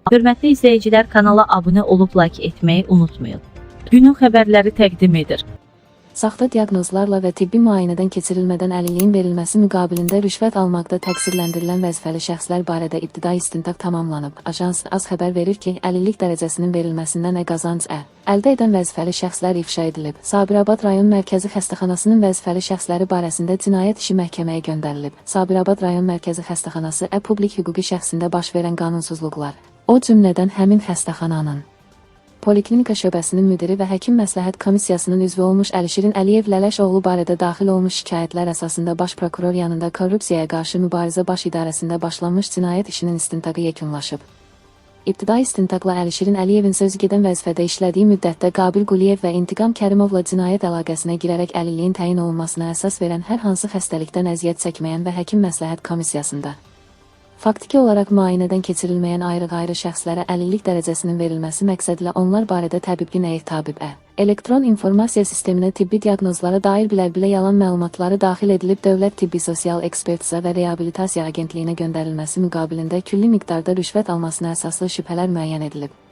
Hörmətli izləyicilər, kanala abunə olub like etməyi unutmayın. Günün xəbərləri təqdim edir. Saxta diaqnozlarla və tibbi müayinədən keçirilmədən əlilliyin verilməsi müqabilində rüşvət almaqda təqsirləndirilən vəzifəli şəxslər barədə ibtidai istintaq tamamlanıb. Ajans AS xəbər verir ki, əlillik dərəcəsinin verilməsindən qazanc əldə edən vəzifəli şəxslər ifşa edilib. Sabirabad rayon mərkəzi xəstəxanasının vəzifəli şəxsləri barəsində cinayət işi məhkəməyə göndərilib. Sabirabad rayon mərkəzi xəstəxanası publik hüquqi şəxsində baş verən qanunsuzluqlar, o cümlədən həmin xəstəxananın Poliklinika şöbəsinin müdiri və həkim məsləhət komissiyasının üzvü olmuş Əlişirin Əliyev Lələşoğlu barədə daxil olmuş şikayətlər əsasında Baş prokuror yanında korrupsiyaya qarşı mübarizə baş idarəsində başlanmış cinayət işinin istintaqı yekunlaşıb. İbtidai istintaqla Əlişirin Əliyevin sözügedən vəzifədə işlədiyi müddətdə Qabil Quliyev və İntiqam Kərimovla cinayət əlaqəsinə girərək əlilliyin təyin olunmasına əsas verən hər hansı xəstəlikdən əziyyət çəkməyən və həkim məsləhət komissiyasında faktiki olaraq müayinədən keçirilməyən ayrı-ayrı şəxslərə əlillik dərəcəsinin verilməsi məqsədilə onlar barədə təbibki tabib elektron informasiya sisteminə tibbi diaqnozlara dair bilə-bilə yalan məlumatları daxil edilib Dövlət Tibbi Sosial Ekspertiza və Reabilitasiya Agentliyinə göndərilməsi müqabilində külli miqdarda rüşvət almasına əsaslı şübhələr müəyyən edilib.